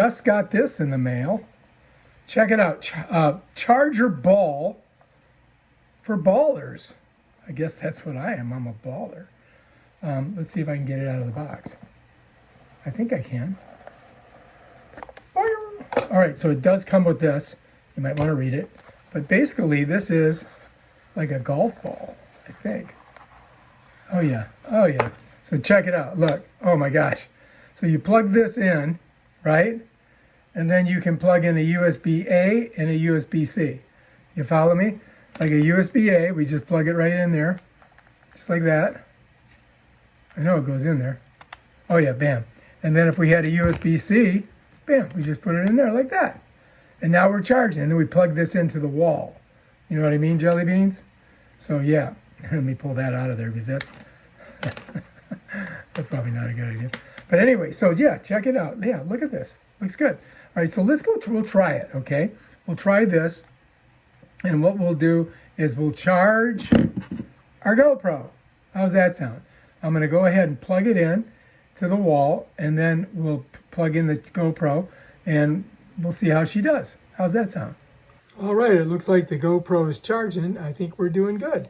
Just got this in the mail. Check it out. Charger ball for ballers. I guess that's what I am. I'm a baller. Let's see if I can get it out of the box. I think I can. All right, so it does come with this. You might want to read it. But basically, this is like a golf ball, I think. Oh, yeah. Oh, yeah. So check it out. Look. Oh, my gosh. So you plug this in, right? And then you can plug in a USB-A and a USB-C. You follow me? Like a USB-A, we just plug it right in there. Just like that. I know it goes in there. Oh, yeah, bam. And then if we had a USB-C, bam, we just put it in there like that. And now we're charging. And then we plug this into the wall. You know what I mean, jelly beans? So, yeah. Let me pull that out of there because that's probably not a good idea. But anyway, so yeah, check it out. Yeah, look at this. Looks good. All right, so let's go. We'll try it, okay? We'll try this. And what we'll do is we'll charge our GoPro. How's that sound? I'm going to go ahead and plug it in to the wall, and then we'll plug in the GoPro, and we'll see how she does. How's that sound? All right, it looks like the GoPro is charging. I think we're doing good.